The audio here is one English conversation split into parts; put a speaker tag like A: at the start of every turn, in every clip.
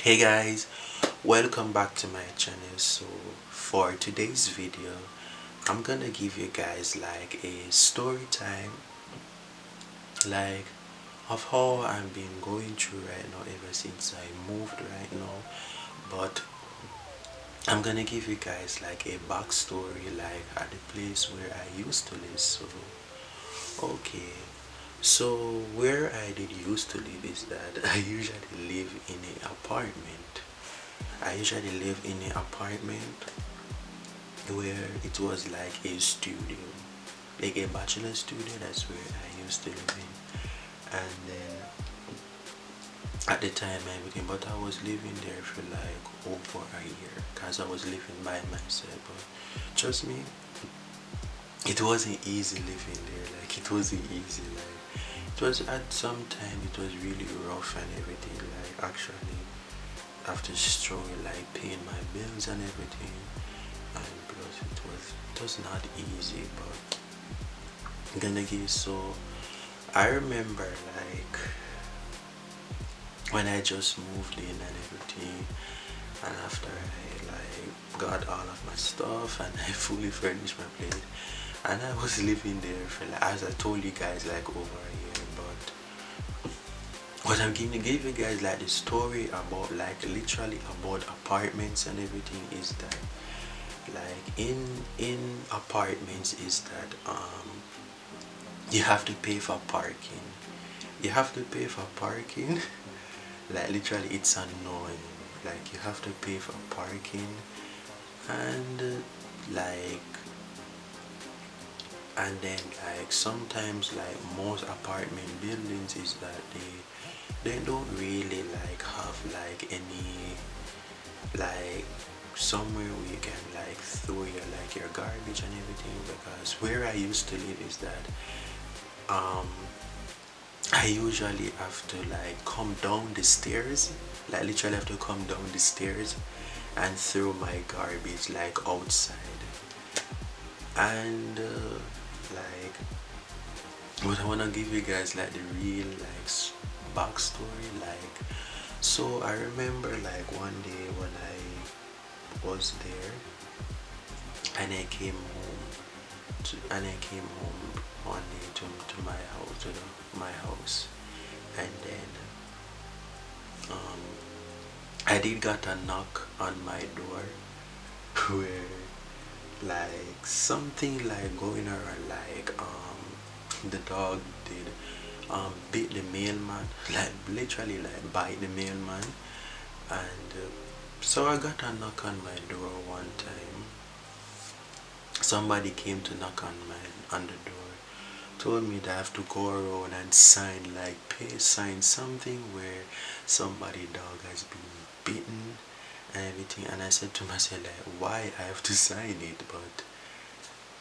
A: Hey guys, welcome back to my channel. So for today's video, I'm gonna give you guys like a story time, like of how I've been going through right now ever since I moved right now. But I'm gonna give you guys like a backstory, like at the place where I used to live. So okay, so where I did used to live is that I usually live in an apartment. I usually live in an apartment where it was like a studio, like a bachelor studio. That's where I used to live in. And then at the time and everything, but I was living there for like over a year because I was living by myself. But trust me, it wasn't easy living there. Like it wasn't easy. Like it was at some time it was really rough and everything. Like actually after struggling like paying my bills and everything, and plus it was not easy. But I'm gonna give so I remember like when I just moved in and everything, and after I like got all of my stuff and I fully furnished my place, and I was living there for like, as I told you guys, like over a year. But what I'm gonna give you guys like the story about like literally about apartments and everything is that like in apartments is that you have to pay for parking. You have to pay for parking. Like literally it's annoying. Like you have to pay for parking, and like and then like sometimes like most apartment buildings is that they don't really like have like any like somewhere where you can like throw your garbage and everything, because where I used to live is that um I usually have to like come down the stairs, like literally have to come down the stairs and throw my garbage like outside. And like what I wanna give you guys like the real like backstory. Like so I remember like one day when I was there and I came home and I came home one day to my house, my house, and then um I did got a knock on my door where like something like going around like the dog did beat the mailman, like literally like bite the mailman. And so I got a knock on my door one time. Somebody came to knock on the door, told me that I have to go around and sign like pay sign something where somebody dog has been beaten and everything. And I said to myself like, why I have to sign it? But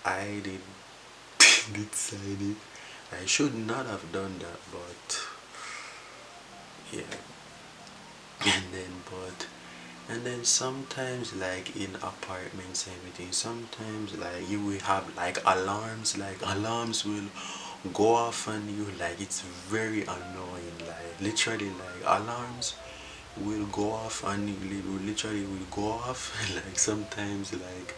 A: I did sign it. I should not have done that, but yeah. And then and then sometimes like in apartments and everything, sometimes like you will have like alarms will go off on you. Like it's very annoying. Like literally like alarms will go off and literally will go off. Like sometimes like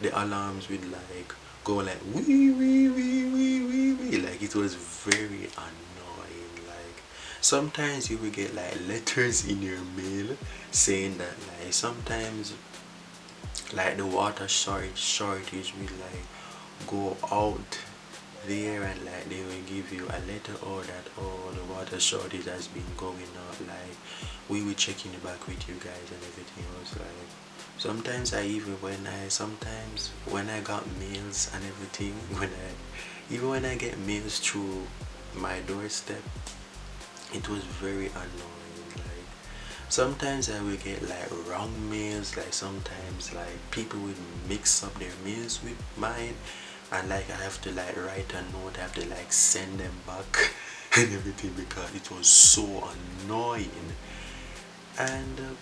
A: the alarms will like go like wee wee wee wee wee wee. Like it was very annoying. Like sometimes you will get like letters in your mail saying that like sometimes like the water shortage will like go out there, and like they will give you a letter or that oh the water shortage has been going up, like we will check in the back with you guys and everything. I was like sometimes I even when I got mails and everything when I get mails through my doorstep, it was very annoying. Like sometimes I will get like wrong mails, like sometimes like people will mix up their mails with mine, and like I have to like write a note, I have to like send them back and everything because it was so annoying. And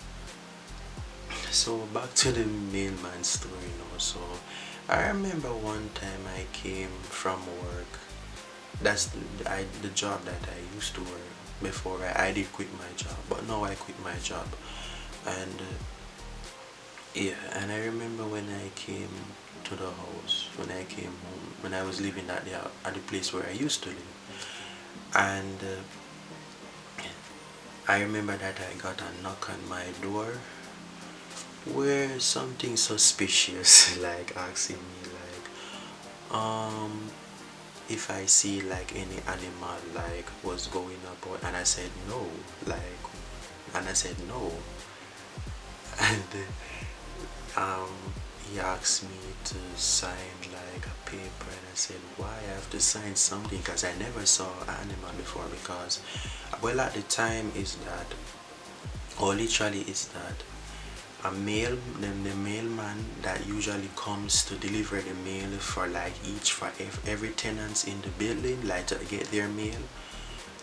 A: so back to the mailman story now. So I remember one time I came from work. That's the job that I used to work before. I did quit my job, but now I quit my job. And yeah, and I remember when I came to the house, when I came home, when I was living at the place where I used to live, and I remember that I got a knock on my door where something suspicious like asking me if I see like any animal like was going up, and I said no, like, and I said no. And um he asked me to sign like a paper, and I said why I have to sign something, because I never saw an animal before. Because well, at the time is that, or literally is that, the mailman that usually comes to deliver the mail for like each for every tenants in the building, like to get their mail,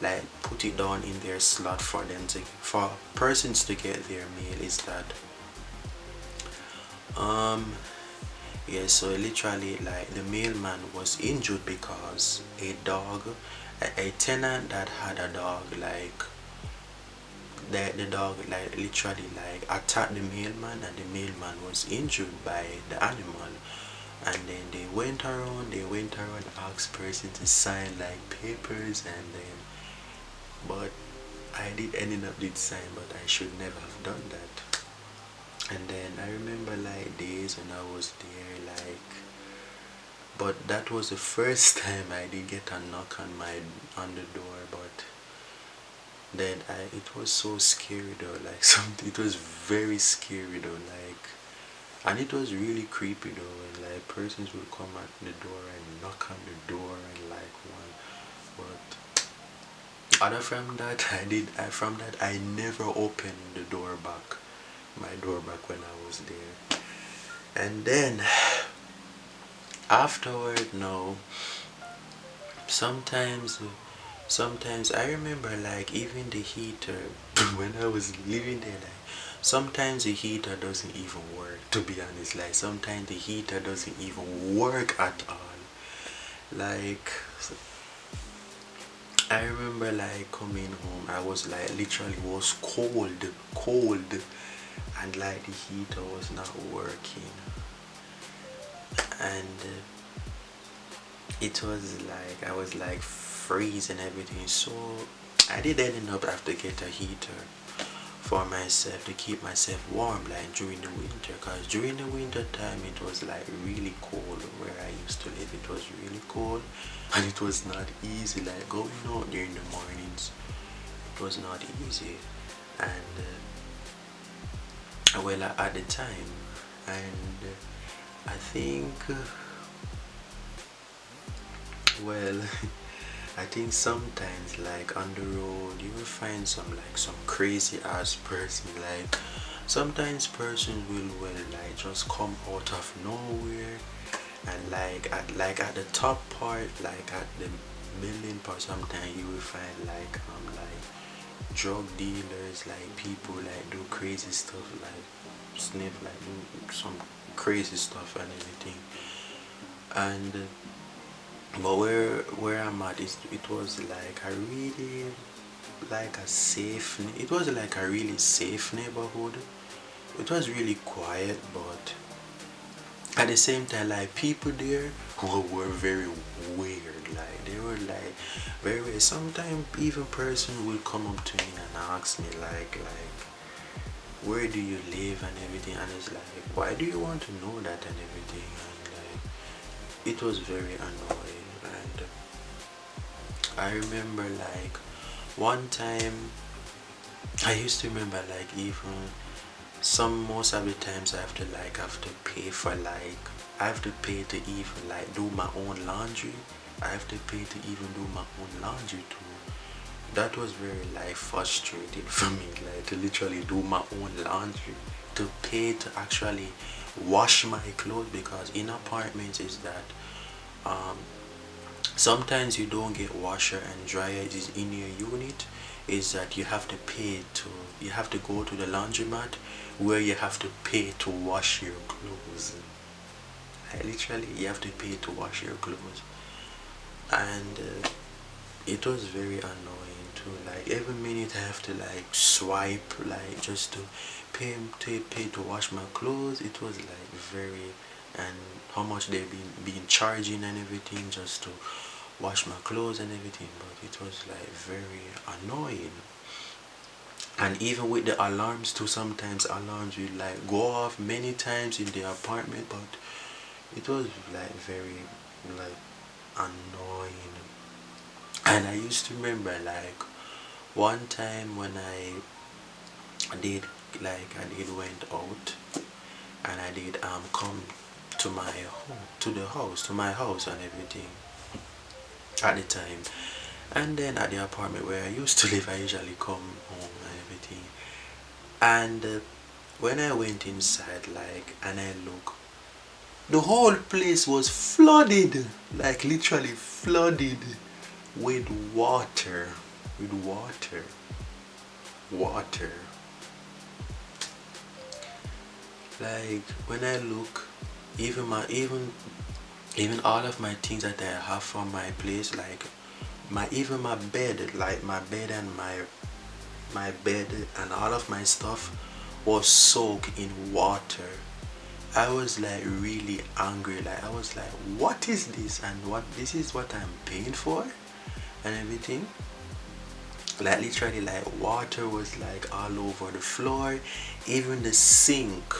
A: like put it down in their slot for them to, for persons to get their mail, is that um yeah, so literally like the mailman was injured because a tenant that had a dog, like the dog like literally like attacked the mailman, and the mailman was injured by the animal. And then they went around asked person to sign like papers, and then, but I did ended up did sign, but I should never have done that. And then I remember like days when I was there, like, but that was the first time I did get a knock on the door. But then it was so scary though, like something, it was very scary though, like, and it was really creepy though, and like persons would come at the door and knock on the door and like one. But other from that, from that I never opened the door back, my door back when I was there. And then afterward, no, sometimes sometimes I remember like even the heater when I was living there, like sometimes the heater doesn't even work, to be honest. Like sometimes the heater doesn't even work at all. Like I remember like coming home, I was like literally was cold, and like the heater was not working. And it was like I was like freezing everything. So I did end up have to get a heater for myself to keep myself warm like during the winter, because during the winter time it was like really cold where I used to live. It was really cold, and it was not easy like going out during the mornings. It was not easy. And well, at the time, and I think well, I think sometimes like on the road you will find some crazy ass person. Like sometimes persons will like just come out of nowhere, and like at the top part, like at the building part, sometimes you will find like drug dealers, like people like do crazy stuff, like sniff, like do some crazy stuff and everything. And but where I'm at is, it was like a really like a safe it was like a really safe neighborhood. It was really quiet, but at the same time like people there who were very weird. Like they were like very weird. Sometimes even person will come up to me and ask me like where do you live and everything, and it's like why do you want to know that and everything. And like it was very annoying. And I remember like one time, I used to remember like even most of the times I have to pay for like I have to pay to even like do my own laundry. I have to pay to even do my own laundry too. That was very like frustrating for me, like to literally do my own laundry, to pay to actually wash my clothes. Because in apartments is that um sometimes you don't get washer and dryer is in your unit, is that you have to go to the laundromat where you have to pay to wash your clothes. Like, literally you have to pay to wash your clothes. And it was very annoying too. to like every minute I have to like swipe like just to pay to wash my clothes. It was like very, and how much they've been charging and everything just to wash my clothes and everything, but it was like very annoying. And even with the alarms too, sometimes alarms will like go off many times in the apartment, but it was like very like annoying. And I used to remember like one time when did I did went out, and I did come to my home, to my house and everything at the time. And then at the apartment where I used to live, I usually come home and everything. And when I went inside, like, and I look, the whole place was flooded, like literally flooded with water, with water, water. Like when I look, even my even all of my things that I have from my place, like even my bed, like my bed and my bed and all of my stuff was soaked in water. I was like really angry. Like I was like, what is this? And what this is what I'm paying for and everything. Like literally like water was like all over the floor. Even the sink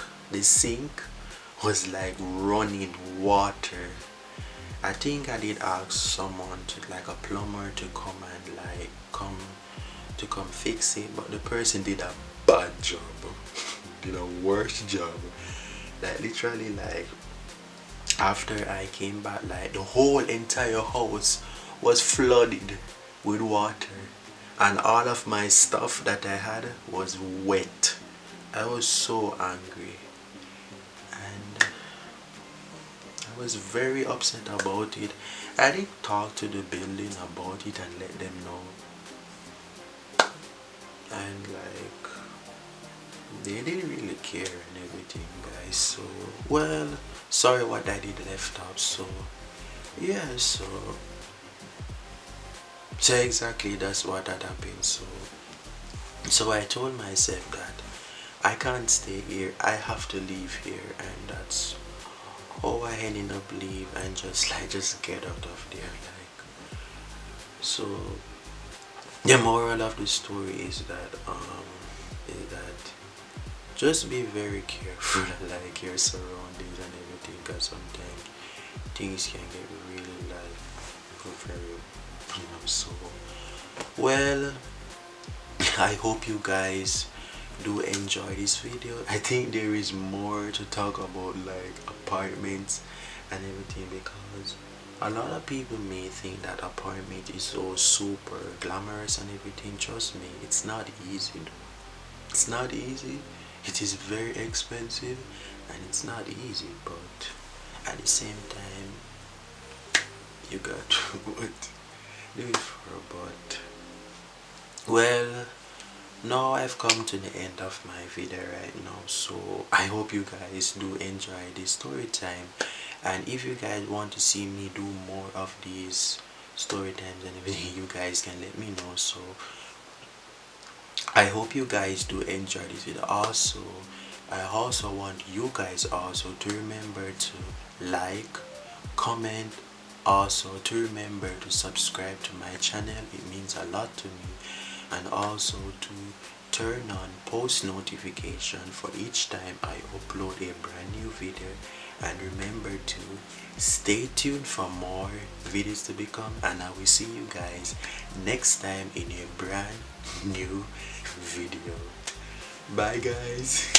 A: was like running water. I think I did ask someone to like a plumber to come and like come fix it, but the person did a bad job. Did a worse job. Like literally like after I came back, like the whole entire house was flooded with water, and all of my stuff that I had was wet. I was so angry, and I was very upset about it. I did talk to the building about it and let them know, and like they didn't really care and everything, guys. So well, sorry what I did left out. So yeah, so exactly that's what had happened. So I told myself that I can't stay here, I have to leave here, and that's how I ended up leave and just get out of there. Like so the moral of the story is that just be very careful like your surroundings and everything, because sometimes things can get really like very, so well, I hope you guys do enjoy this video. I think there is more to talk about like apartments and everything, because a lot of people may think that apartment is so super glamorous and everything. Trust me, it's not easy. It's not easy. It is very expensive and it's not easy, but at the same time you got to do it for. But well, now I've come to the end of my video right now, so I hope you guys do enjoy this story time. And if you guys want to see me do more of these story times and everything, you guys can let me know. So I hope you guys do enjoy this video. Also, I also want you guys also to remember to like, comment, also to remember to subscribe to my channel. It means a lot to me. And also to turn on post notification for each time I upload a brand new video. And remember to stay tuned for more videos to become, and I will see you guys next time in a brand new video. Bye guys.